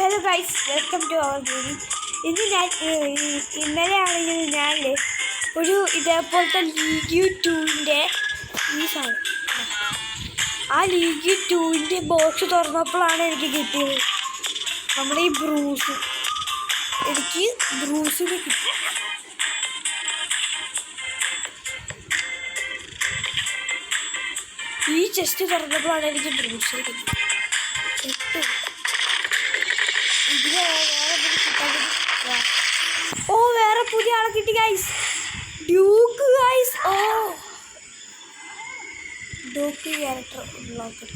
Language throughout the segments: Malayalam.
Hello guys, welcome to our gaming. ഇന്നലെയാണെങ്കിൽ ഞാൻ ഒരു ഇതേപോലത്തെ ലീഗ് 2ൻ്റെ ഈ സാധനം ആ ലീഗ് 2ൻ്റെ ബോക്സ് തുറന്നപ്പോഴാണ് എനിക്ക് കിട്ടിയത് നമ്മുടെ ഈ ബ്രൂസ്. എനിക്ക് ബ്രൂസിന് കിട്ടി. ഈ ചെസ്റ്റ് തുറന്നപ്പോഴാണ് എനിക്ക് ബ്രൂസിന് കിട്ടിയത്. ഓ, വേറെ പുതിയ ആളെ കിട്ടി ഗൈസ്, ഡ്യൂക്ക് ഗൈസ്. ഓ, ഡ്യൂക്ക് ക്യാരക്ടർ ബ്ലോക്ക്.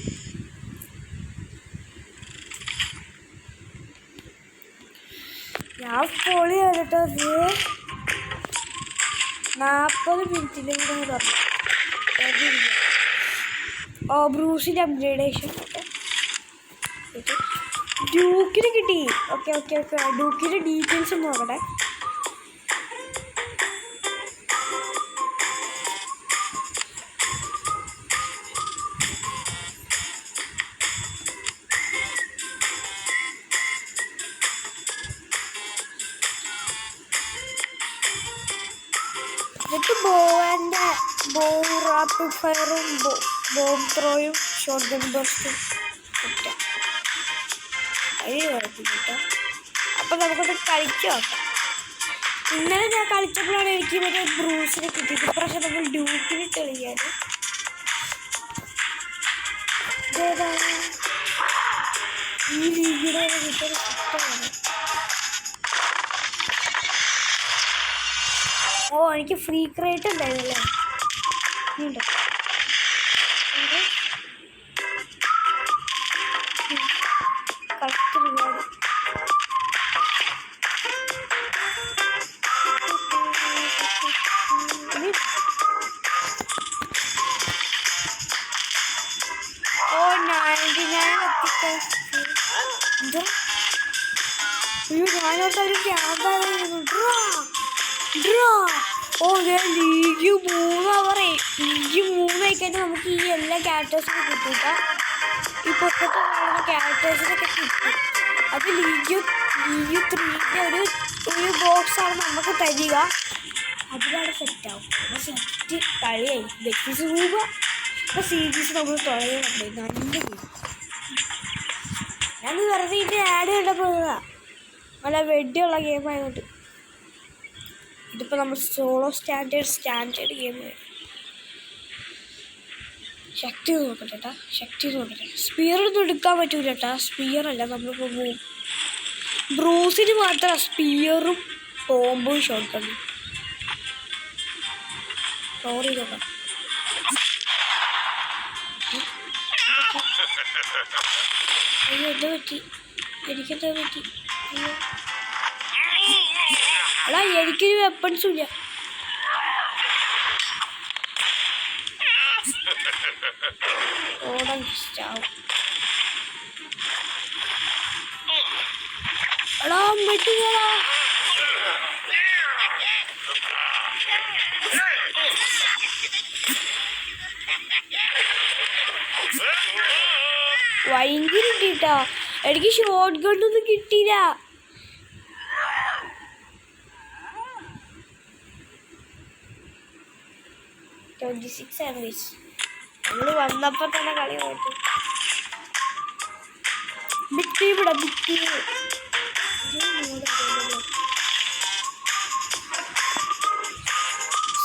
ഞാൻ പൊളിയാണ് കേട്ടോ. 40 മിനിറ്റിലും കൂടെ തുറന്നു. ഓ, ബ്രൂസിൻ്റെ അപ്ഗ്രേഡേഷൻ ഒക്കെ ഡ്യൂക്കിന് കിട്ടി. ഓക്കെ ഓക്കെ ഓക്കെ, ഡ്യൂക്കിൻ്റെ ഡീറ്റെയിൽസ് നോക്കട്ടെ. എന്നിട്ട് ബോ റാപ്പിഡ് ഫയറും ബോംബ് ത്രോയും ഷോട്ട് ഗൺ ബർസ്റ്റും കിട്ടാം. കേട്ടോ. അപ്പം നമുക്കത് കളിച്ച് നോക്കാം. ഇന്നലെ ഞാൻ കളിച്ചപ്പോഴാണ് എനിക്ക് മറ്റേ ബ്രൂസിനെ കിട്ടിയത്. ഇപ്രാവശ്യം നമ്മൾ ഡ്യൂക്കിന് കളിക്കാൻ. ഈ ലീഗിനെ കിട്ടുന്ന ഇഷ്ടമാണ്. ഓ, എനിക്ക് ഫ്രീ ക്രേറ്റ് ഉണ്ടായിരുന്നല്ലേ. ഉണ്ട്. Collect reward. ഓ, 99 എത്തിക്കാൻ. അയ്യോ, ഞാനോട്ടൊരു ക്യാമ്പായിരുന്നു. ഓ, ലീഗ് 3 പറയും. ലീഗ് 3 ആയിക്കഴിഞ്ഞാൽ നമുക്ക് ഈ എല്ലാ ക്യാരക്ടേഴ്സിനും കിട്ടുക. ഈ പൊക്കത്തെ കാണുന്ന ക്യാരക്ടേഴ്സിനൊക്കെ കിട്ടും. അത് ലീഗ് 3ൻ്റെ ഒരു ബോക്സാണ് നമുക്ക് തരിക. അതിലാണ് സെറ്റാവും. അപ്പോൾ സെറ്റ് കളിയായി. ബെക്സിസ് രൂപ ഇപ്പോൾ സീരീസ് നമ്മൾ തുടങ്ങുന്നുണ്ട്. നല്ല ഗെയിം. ഞാൻ വെറുതെ ഇത് ആഡ് ചെയ്തപ്പോഴാ നല്ല വെടിയുള്ള ഗെയിമായതുകൊണ്ട്. ഇതിപ്പോൾ നമ്മൾ സോളോ സ്റ്റാൻഡേർഡ് ഗെയിം. ശക്തി നോക്കട്ടെ കേട്ടാ, ശക്തി നോക്കട്ടെ. സ്പിയറൊന്നും എടുക്കാൻ പറ്റൂല കേട്ടാ. സ്പിയറല്ല നമ്മളിപ്പോൾ പോവും. ബ്രൂസിന് മാത്രം സ്പിയറും ബോംബും ഷോട്ട് ഗണ്ണും. സോറി നോക്കാം. അയ്യോ, എന്താ പറ്റി? എനിക്കെന്താ പറ്റി? അയ്യോ, അല്ല, എനിക്കൊരു വെപ്പൺസും ഇല്ല. ഓടാൻ ഇഷ്ടാവും. എടാ, മെട്ടിക്കടാ. ഭയങ്കര കിട്ടിട്ടാ. എനിക്ക് ഷോട്ട് ഗണ്ണൊന്നും കിട്ടിയില്ല. നമ്മള് വന്നപ്പോ തന്നെ കളി പോയിട്ട്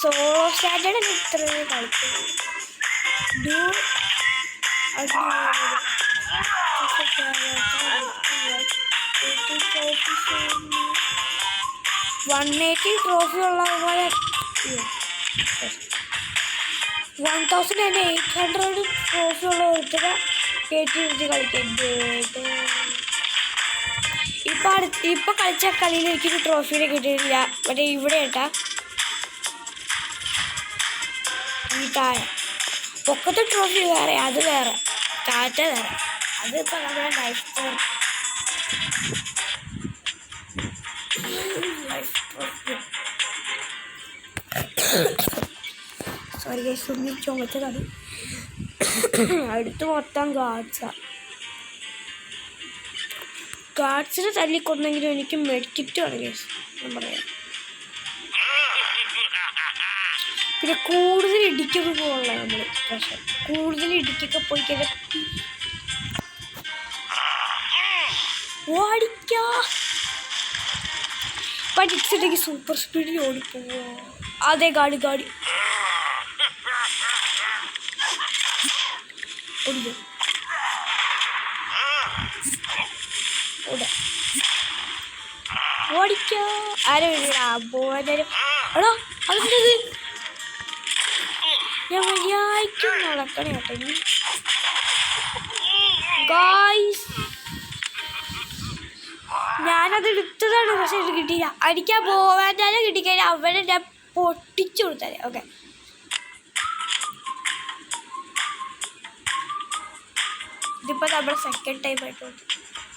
സോളോ സ്റ്റാൻഡേർഡ് ഇത്ര കളിക്കുന്നത്. 180 ട്രോഫി ഉള്ള പോലെ 1800 ട്രോഫി ഉള്ള ഒരുത്തരെ കയറ്റി കളിക്കരുത്. ഇപ്പൊ കളിച്ച കളിയിൽ എനിക്കൊരു ട്രോഫീനെ കിട്ടിയിട്ടില്ല. മറ്റേ ഇവിടെ കേട്ടാ, ഈ താഴെ പൊക്കത്തെ ട്രോഫി വേറെ, അത് വേറെ, കാറ്റ വേറെ. അതിപ്പോ നമ്മുടെ ലൈഫ് ട്രോഫി. സോറി ഗൈസ്, ഒന്ന് ചുമച്ചതാണ്. അടുത്ത് മൊത്തം കാച്ച. ഗാർഡ്സിനെ തല്ലിക്കൊന്നെങ്കിലും എനിക്ക് മെഡിക്കിറ്റ് ആണ് ഗൈസ്, ഞാൻ പറയാം. പിന്നെ കൂടുതൽ ഇടിക്കൊക്കെ പോകണം നമ്മൾ. പക്ഷെ കൂടുതൽ ഇടിക്കൊക്കെ പോയി കഴിഞ്ഞാൽ ഓടിക്കാ പഠിച്ചിട്ടെങ്കിൽ സൂപ്പർ സ്പീഡിൽ ഓടിപ്പോവോ. അതെ ഗാഡി ഓടിക്കോ ഓടിക്കോ. ആരും എടാ അതിൻ്റെത് ഞാൻ മര്യാദയ്ക്കും നടക്കണേ കേട്ടോ ഗായ്സ്. ഞാനത് എടുത്തതാണ്, പക്ഷെ ഇത് കിട്ടിയില്ല. അടിക്കാൻ പോവാനും കിട്ടിക്കഴിഞ്ഞാൽ അവനെ ഞാൻ പൊട്ടിച്ചു കൊടുത്താലേ. ഓക്കെ, ഇതിപ്പോൾ നമ്മുടെ സെക്കൻഡ് ടൈം ആയിട്ട്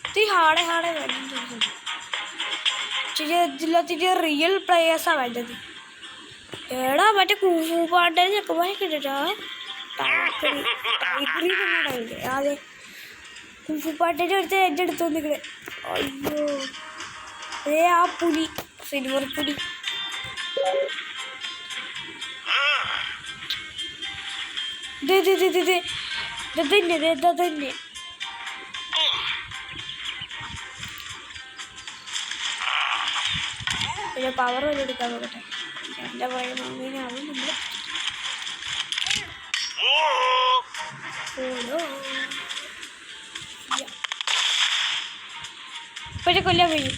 ഇത്തിരി ഹാർഡേ വേണം തോന്നുന്നു. ഇതിലത്തിൻ്റെ റിയൽ പ്ലേയേഴ്സാണ് വേണ്ടത്. എടാ മറ്റേ കൂപ്പാണ്ടേ ചെക്കന്മാരെ കിട്ടിട്ടാ അതെ കുഫുപ്പാട്ടിൻ്റെ അടുത്ത് എൻ്റെ അടുത്ത് വന്നിക്കണേ. അയ്യോ ആ പുലി, സിൽവർ പുലി. തന്നെ പിന്നെ പവർ വരെ എടുക്കാൻ നോക്കട്ടെ. എൻ്റെ പഴയ മമ്മീനാവും നമ്മൾ. ഇപ്പോഴേ കൊല്ലാൻ കഴിയും.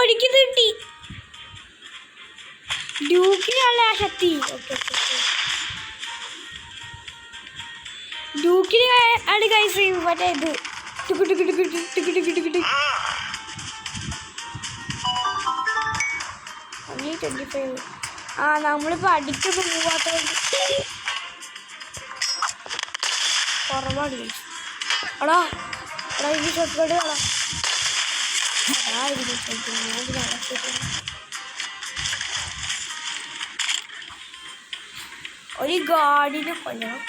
എനിക്ക് കിട്ടി ഡ്യൂക്കിനുള്ള ആ ശക്തി. ഓക്കെ ഡ്യൂക്കിന് ആണ് കൈസ് മറ്റേ ഇത് ടിക്കറ്റ് 25. ആ നമ്മളിപ്പോൾ അടിക്കൊന്നും പോവാത്തതുകൊണ്ട് കുറവാണ്. എടാ ഇത് ഷോട്ട് കട്ട് കാണാം. ഒരു ഗാഡിനെ കൊല്ലണം.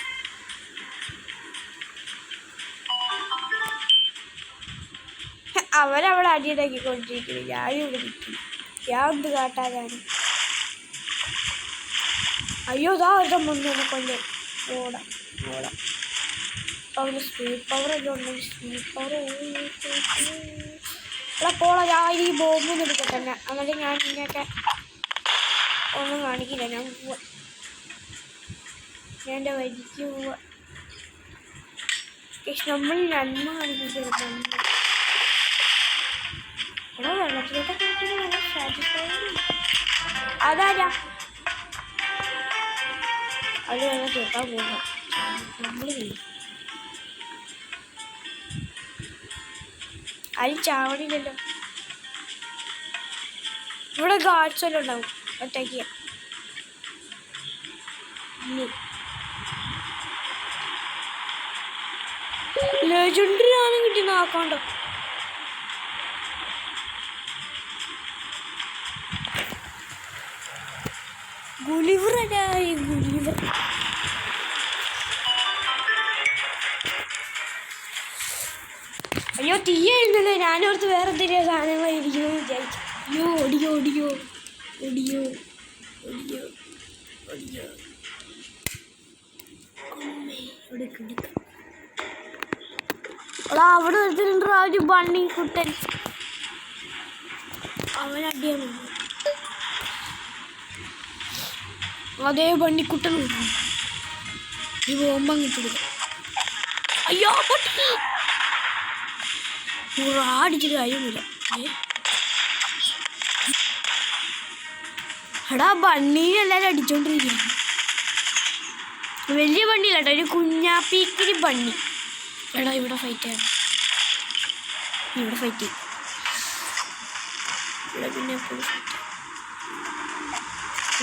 അവരവിടെ അടിയുണ്ടാക്കിക്കൊണ്ടിരിക്കുന്നു. ഞാനും ഇവിടെ നിൽക്കുന്നു. ഞാൻ എന്ത് കാട്ടാനാണ്. അയ്യോ ഇതാ ഒരു മുന്നേ കൊല്ലേ. ഓടാം അവന് സ്പീഡ് പവർ എല്ലാം ഉണ്ടെങ്കിൽ സ്പീഡ് പവർ ഇവിടെ പോളാം. ഞാൻ ഈ ബോംബൊന്നും എടുക്കട്ടെ തന്നെ. എന്നിട്ട് ഞാൻ ഇങ്ങനെയൊക്കെ ഒന്നും കാണിക്കില്ല. ഞാൻ പോവാ, ഞാൻ എൻ്റെ വഴിക്ക് പോവാ. നമ്മൾ നന്മ കാണിപ്പിക്കരുത്. എടാ വെള്ളത്തിലോട്ട് കാണിക്കുന്നത് നല്ല സാറ്റിസ്ഫൈ. അതാരാ അത് വേണം കേൾക്കാൻ പോകാം. നമ്മൾ ആരും ചാവണില്ലല്ലോ. ഇവിടെ ഗാർഡ്സ് എല്ലാം ഉണ്ടാവും. ഒറ്റയ്ക്ക് ലെജൻഡറി ആണ് കിട്ടിയെന്ന് ആക്കാണ്ടോ. ഗുലിവർ ഗുലിവർ അയ്യോ തീയായിരുന്നല്ലേ. ഞാനോർത്ത് വേറെ എന്തെങ്കിലും സാധനങ്ങളായിരിക്കുമെന്ന് വിചാരിച്ചു. അയ്യോ ഓടിയോ എടാ അവിടെ ഒരുത്തരുണ്ട് ഒരു ബണ്ണി കുട്ടൻ. അവനടിയാണ്. അതേ ബണ്ണിക്കുട്ടൻ ഈ ബോംബങ്ങിട്ട്. അയ്യോ അടിച്ചിട്ട് കാര്യമില്ല. എടാ ബണ്ണീനെല്ലാവരും അടിച്ചോണ്ടിരിക്കുന്നു. വലിയ ബണ്ണില്ല കേട്ടോ, ഒരു കുഞ്ഞാപ്പീക്കിരി ബണ്ണി. എടാ ഇവിടെ ഫൈറ്റ് ചെയ്യണം. ഇവിടെ ഫൈറ്റ് ചെയ്യും. ഇവിടെ പിന്നെ എപ്പോഴും ഫൈറ്റ് ചെയ്യും.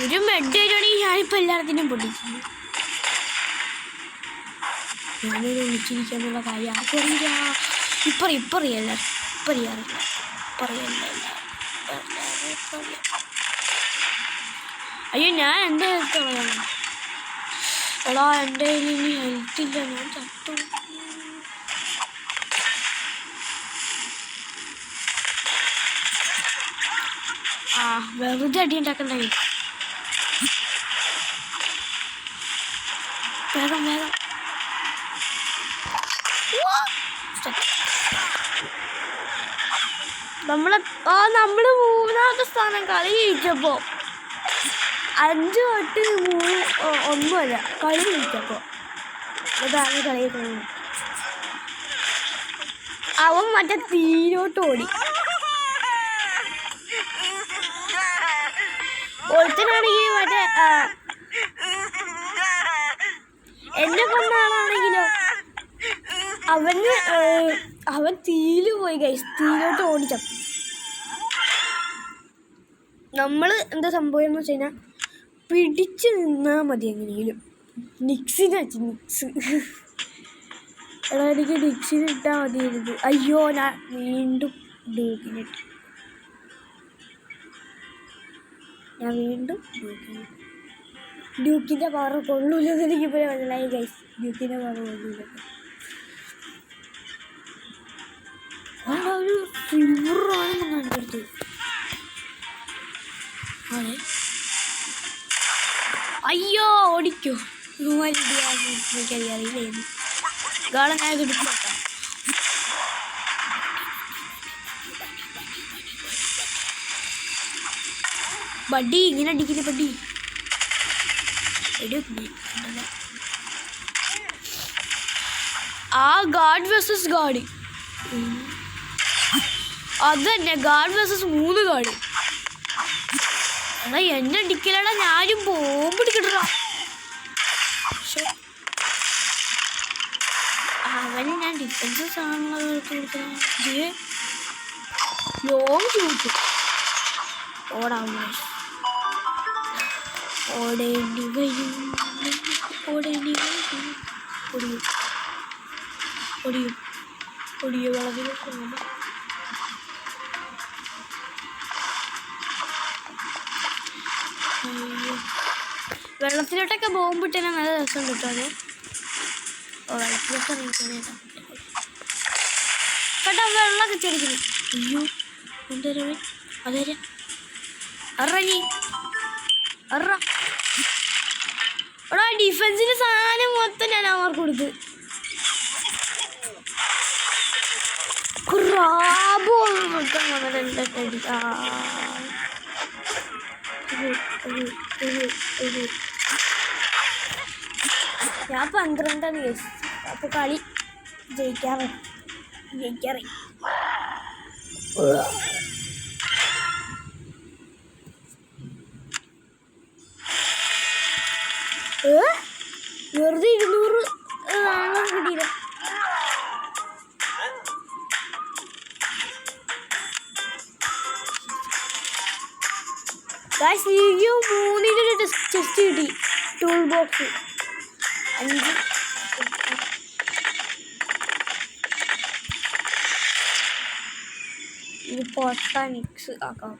ഒരു മെഡ് ആയിട്ടാണെങ്കിൽ ഞാനിപ്പോൾ എല്ലാത്തിനും പൊട്ടിക്കുന്നു. ഞാനൊരു വിളിച്ചിരിക്കാനുള്ള കാര്യം ആർക്കും അറിയില്ല. ഇപ്പറിയല്ല അയ്യോ ഞാൻ എൻ്റെ ഹെൽത്ത് കളയാണ്. എടാ എൻ്റെ കയ്യിൽ ഇനി ഹെൽത്തില്ല. ഞാൻ ചത്തു. ആ വെറുതെ അടി ഉണ്ടാക്കണ്ട. വേഗം വേഗം. നമ്മള് 3ാമത്തെ സ്ഥാനം കളി ജയിച്ചപ്പോ 5-3-1 കളി ജയിച്ചപ്പോ അതാണ് കളി കഴിഞ്ഞു. അവൻ മറ്റേ തീരോട്ട് ഓടി. ഒരുത്തനാണെങ്കിൽ മറ്റേ എന്നെ കൊണ്ട ആളാണെങ്കിലോ അവൻ തീയില് പോയി ഗൈസ്. തീയിലോട്ട് ഓടിച്ചപ്പോ നമ്മൾ എന്താ സംഭവം എന്ന് വെച്ച് കഴിഞ്ഞാൽ പിടിച്ച് നിന്നാൽ മതി എങ്ങനെയെങ്കിലും. നിക്സിന് എടാ എനിക്ക് നിക്സിന് ഇട്ടാൽ മതിയായിരുന്നു. അയ്യോ ഞാൻ വീണ്ടും ഡ്യൂക്കിനിട്ട്. ഡ്യൂക്കിൻ്റെ പവർ കൊള്ളൂലെന്ന് എനിക്കിപ്പോൾ മനസ്സിലായി ഗൈസ്. ഡ്യൂക്കിൻ്റെ പവർ കൊള്ളൂല. ഒരു സിൽവറാണെന്ന് കണ്ടെടുത്ത് അതെ. അയ്യോ ഓടിക്കോ. എനിക്കറിയില്ലായിരുന്നു. ഗാളം ഞാൻ എടുക്കാം. ബഡ്ഡി ഇങ്ങനെ അടിക്കില്ല ബഡ്ഡി. ആ ഗാർഡ് വേഴ്സസ് ഗാർഡ്. അതന്നെ ഗാർഡ് വേഴ്സസ് 3 ഗാർഡ്. എടാ എന്നെ അടിക്കലടാ. ഞാനും ബോംബ് അടിക്കട്ടാ. അവന് ഞാൻ ഡിഫൻസ് സാധനങ്ങൾ ലോങ് ചൂട്ടും. ഓടേണ്ടി വരും. ഒടിയ വളവിൽ വെള്ളത്തിലോട്ടൊക്കെ ബോംബിട്ടാൽ നല്ല രസം കിട്ടും. വെള്ളത്തിലോട്ട് കേട്ടോ വെള്ളമൊക്കെ ചെടിക്കുന്നു. അയ്യോ എന്തോരവൻ അതേരെ അറങ്ങി എടാ ഡിഫൻസിന്റെ സാധനം മൊത്തം ഞാൻ അവർക്ക് കൊടുത്ത്. മൊത്തം ഞാൻ 12 കേസ്. അപ്പൊ കളി ജയിക്കാറേ. വെറുതെ 200 കിട്ടിയില്ല. ഗായ്സ് 3 ചെസ്റ്റ് കിട്ടി. Tool box 5. ഇത് പൊട്ടാനിക്സ് ആക്കാം.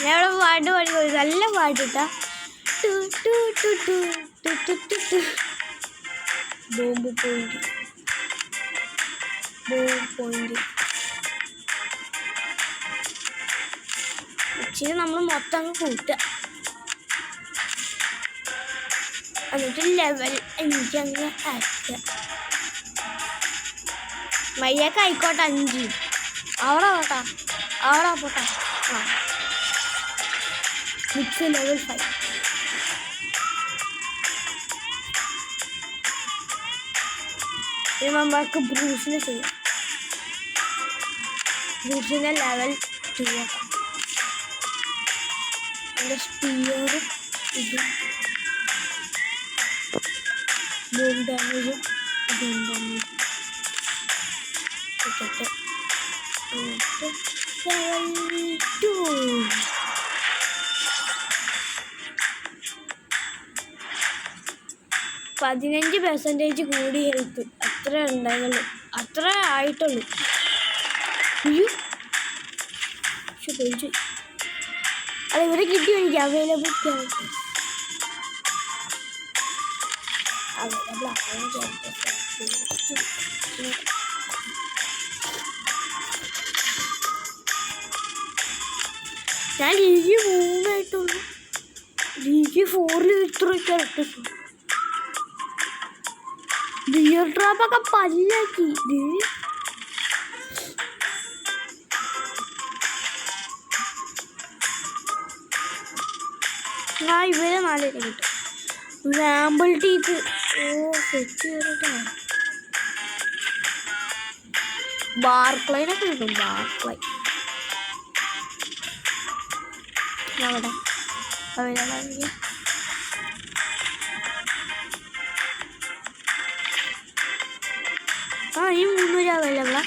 ഞാൻ പാട്ട് പാടി നല്ല പാട്ടിട്ടാ. ബോംബ് പോയിന്റ് ഇച്ചിരി നമ്മൾ മൊത്തം അങ്ങ് കൂട്ടുക. എന്നിട്ട് ലെവൽ 5 അങ്ങ് ആക്കുക. മയ്യൊക്കെ ആയിക്കോട്ടെ 5. അവിടെ പോട്ടെ. Mix level 5. നമ്മൾക്ക് ബ്രൂസിനെ ചെയ്യാം. ബ്രൂസിനെ ലെവൽ 2 ആക്കാം. എൻ്റെ സ്പിയർ ഇതും ബോം ഡാമേജും ഗൺ ഡാമേജും ഇട്ടിട്ട് ലെവൽ 2. 15% കൂടി ഹെൽത്ത്. അത്ര ഉണ്ടായുള്ളൂ, അത്ര ആയിട്ടുള്ളൂ. അയ്യോ ചോദിച്ചു. അത് ഇവിടെ കിട്ടി എനിക്ക് അവൈലബിൾ ക്യാരക്ടേഴ്സ്. അവൈലബിൾ ആയ ക്യാരക്ടേഴ്സ് ഞാൻ ലീഗ് 3 ആയിട്ടുള്ളൂ. ലീഗ് 4 ഇത്ര ക്യാരക്ടേഴ്സ്. ബിയർ ട്രാപ്പൊക്കെ പല്ലാക്കി. ഇവരെ 4 കിട്ടും. റാമ്പിൾ ടീത്ത് സെറ്റ് ചെയ്തിട്ടാ. ബാർക്ലൈനൊക്കെ കിട്ടും. ബാർക്ലൈ അവിടെ അവൈലബിൾ. ഈ 300 അവൈലബിളാ.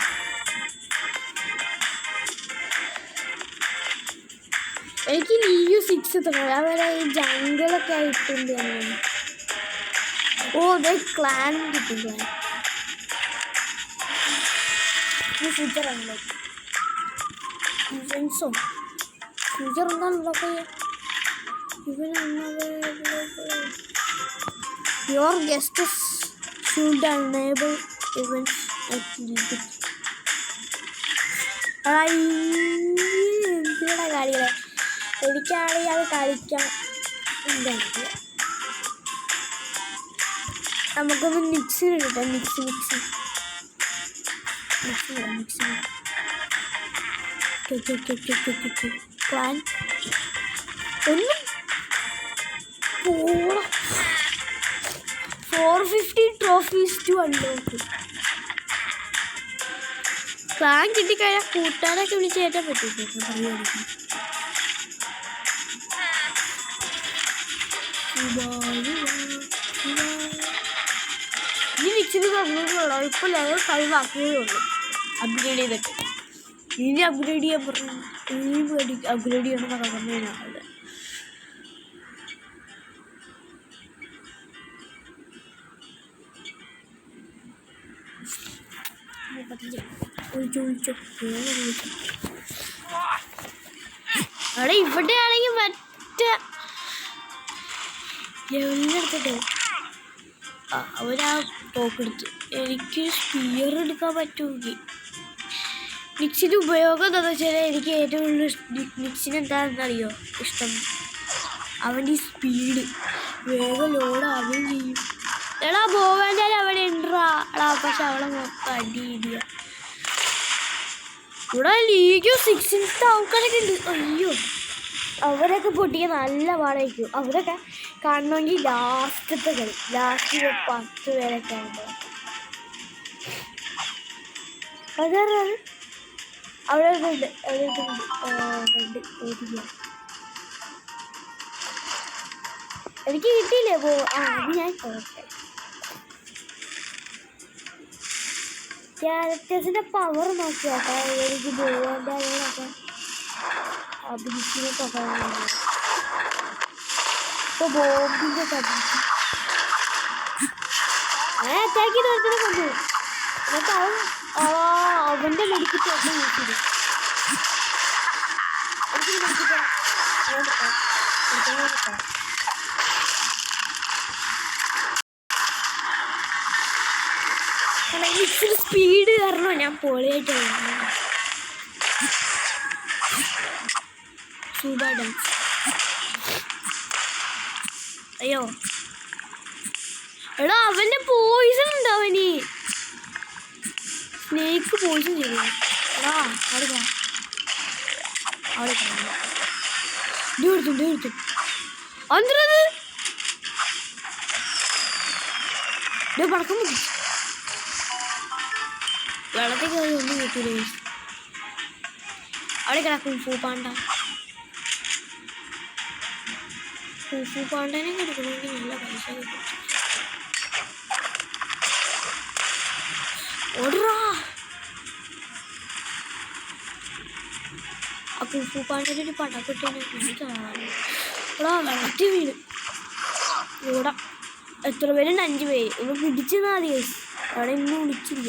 എനിക്ക് ലീഗ് 6 തരണം. അവരെ ഈ ജംഗിളൊക്കെ ആയിട്ടുണ്ട്. അതെ ക്ലാനും കിട്ടും. ഫ്യൂച്ചർ ഉണ്ടോ? ഇവൻസോ ഫ്യൂച്ചർ എന്താണുള്ളതൊക്കെ. Your guests should enable events എന്തിനാ കാര്യങ്ങളെ. എനിക്കാണെങ്കിൽ അത് കളിക്കാം. നമുക്കൊന്ന് മിക്സ് കിട്ടാം. മിക്സ് പ്ലാൻ ഒന്നും 450 ട്രോഫീസ് ടു അൺലോക്ക്. പ്ലാൻ കിട്ടിക്കഴിഞ്ഞാൽ കൂട്ടുകാരൊക്കെ വിളിച്ച് കയറ്റാൻ പറ്റും. ഇനി മിക്സിൽ പറഞ്ഞിട്ടുള്ളൂ. ഇപ്പോൾ ലെവൽ 5 ആക്കിയതേ ഉള്ളൂ. അപ്ഗ്രേഡ് ചെയ്തിട്ട് ഇനി അപ്ഗ്രേഡ് ചെയ്യാൻ പറഞ്ഞു. ഇനി അപ്ഗ്രേഡ് ചെയ്യണമെന്നൊക്കെ പറഞ്ഞു. അവിടെ ഇവിടെ ആണെങ്കിൽ മറ്റേ ലെവലിനെടുത്തിട്ട് അവരാ പോക്കെടുത്ത് എനിക്ക് സ്പിയർ എടുക്കാൻ പറ്റുമെങ്കിൽ. നിക്സിൻ്റെ ഉപയോഗം എന്താണെന്ന് വെച്ചാൽ എനിക്ക് ഏറ്റവും കൂടുതൽ നിക്സിന് എന്താണെന്നറിയോ ഇഷ്ടം? അവൻ്റെ സ്പീഡ്. വേഗം ലോഡാവുകയും ചെയ്യും. എടാ പോവേണ്ട അവിടെ ഉണ്ടാ. പക്ഷെ അവളെ മൊത്തം അടിയില്ല. ഇവിടെ ലീഗ് 6 ആൾക്കാരൊക്കെ ഉണ്ട്. അയ്യോ അവരൊക്കെ പൊട്ടിക്കാൻ നല്ല പാടായിരിക്കും. അവരൊക്കെ കാണണമെങ്കിൽ ലാസ്റ്റത്തെ കളി, ലാസ്റ്റ് 10 പേരൊക്കെ ആകുമ്പോൾ. അതാണ് അവിടെ ഉണ്ട്. എനിക്ക് കിട്ടിയില്ലേ ഞാൻ ക്യാരക്ടേഴ്സിന്റെ പവർ നോക്കിയാട്ടോ. എനിക്ക് ബോവാൻ്റെ അതിനൊക്കെ അഭിനയിച്ചിട്ടൊക്കെ ഇപ്പോൾ ബോംബിൻ്റെ അഭിനയിച്ചു അറ്റാക്ക് ചെയ്ത് ഒരുത്തിനെ കൊണ്ടു. എന്നിട്ട് അവൻ്റെ മെഡിക്കറ്റ് ഒക്കെ യൂസ് ചെയ്തു. എനിക്ക് മെഡിക്കറ്റ് ഇച്ചിരി സ്പീഡ് കാരണോ ഞാൻ പൊളിയായിട്ട് സൂപ്പർ ഡാൻസ്. അയ്യോ എടാ അവൻ്റെ പോയിസൺ ഉണ്ട്. അവന് സ്നേക്ക് പോയിസൺ ചെയ്തു. എടാ അവിടെ എടുത്തു അന്തരത് പടക്കം പറ്റി. വെള്ളത്തിൽ കയറി ഒന്നും കിട്ടൂലേ. അവിടെ കിടക്കും കുംഫു പാണ്ടനെ കിടക്കണമെങ്കിൽ നല്ല പൈസ കിട്ടും. ഓടാ ആ കുംഫു പാണ്ടൻ്റെ ഒരു പടക്കിട്ടേനെ വെള്ളത്തിൽ വീണ്. ഓടാ എത്ര പേരുണ്ട്? 5 പേര്. ഒന്ന് പിടിച്ചു മതി. അവിടെ ഇന്നും വിളിച്ചില്ല.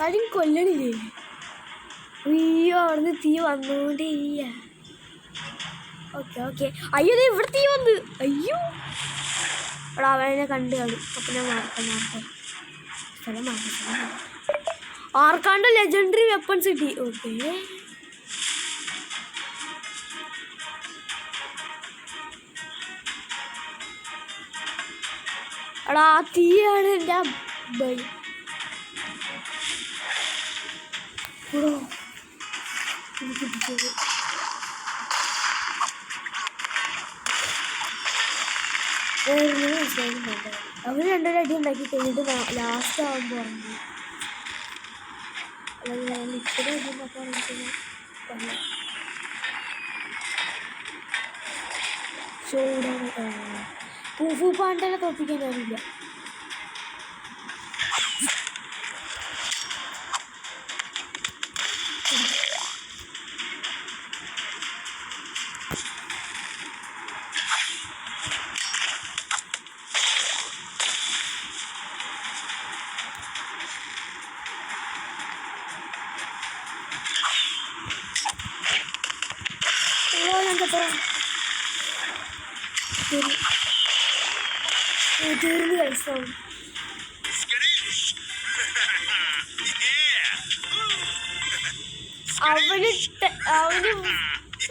ആരും കൊല്ലണില്ലേ? അയ്യോ, അവിടുന്ന് തീ വന്നോണ്ടേ. ഓക്കെ. അയ്യോ, ഇവിടെ തീ വന്ന്. അയ്യോ, അവിടെ അവനെ കണ്ടു കാണും. അപ്പം ഞാൻ മാറട്ടെ. സ്ഥലം മാറട്ടെ. ആർക്കാണ്ട് ലെജൻഡറി വെപ്പൺസ് കിട്ടി. ഓക്കെ, എടാ ആ തീയാണ് എൻ്റെ ബൈ. അവര് 2 അടി ഉണ്ടാക്കി കഴിഞ്ഞിട്ട് ലാസ്റ്റ് ആവുമ്പോൾ ഇത്ര അടി ഉണ്ടാക്കാൻ പൂഫു പാണ്ടനെ തോപ്പിക്കാൻ അറിയില്ല. തീർന്നു കഴിച്ചാൽ അവന്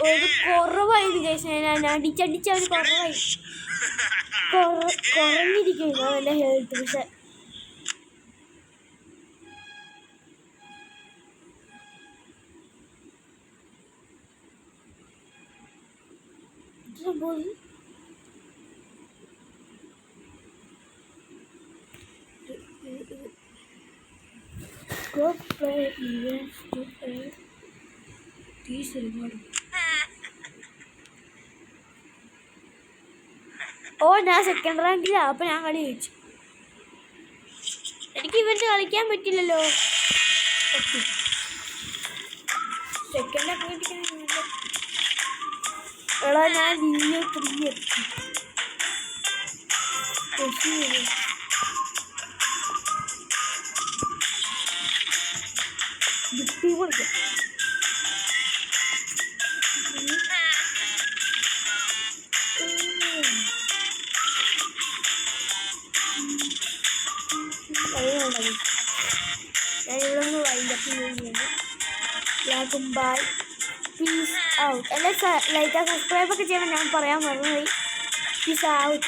ഒരു കുറവായിരുന്നു കഴിച്ചാൽ അടിച്ചടിച്ച് അവന് കുറഞ്ഞിരിക്കുന്നു അവൻ്റെ ഹെൽത്ത്. പക്ഷെ സംഭവം go play events to earn these rewards. ഓ, ഞാൻ 2nd റാങ്കിലാണ്. അപ്പം ഞാൻ കളി ചോദിച്ചു. എനിക്ക് ഇവന്റ് കളിക്കാൻ പറ്റില്ലല്ലോ. 2nd ഒക്കെ കിട്ടിക്കാൻ എടാ ഞാൻ വീഡിയോ 3 എത്തി. വിട്ടി കൊടുക്കാം. ഞാൻ ഇവിടെ ഒന്ന് വൈൻഡപ്പ് ചെയ്യുന്നു. എല്ലാവർക്കും ബൈ, പീസ് ഔട്ട്. അല്ലെ ലൈക്ക് സബ്സ്ക്രൈബ് ഒക്കെ ചെയ്യണം. ഞാൻ പറയാൻ മറന്നുപോയി. Peace out.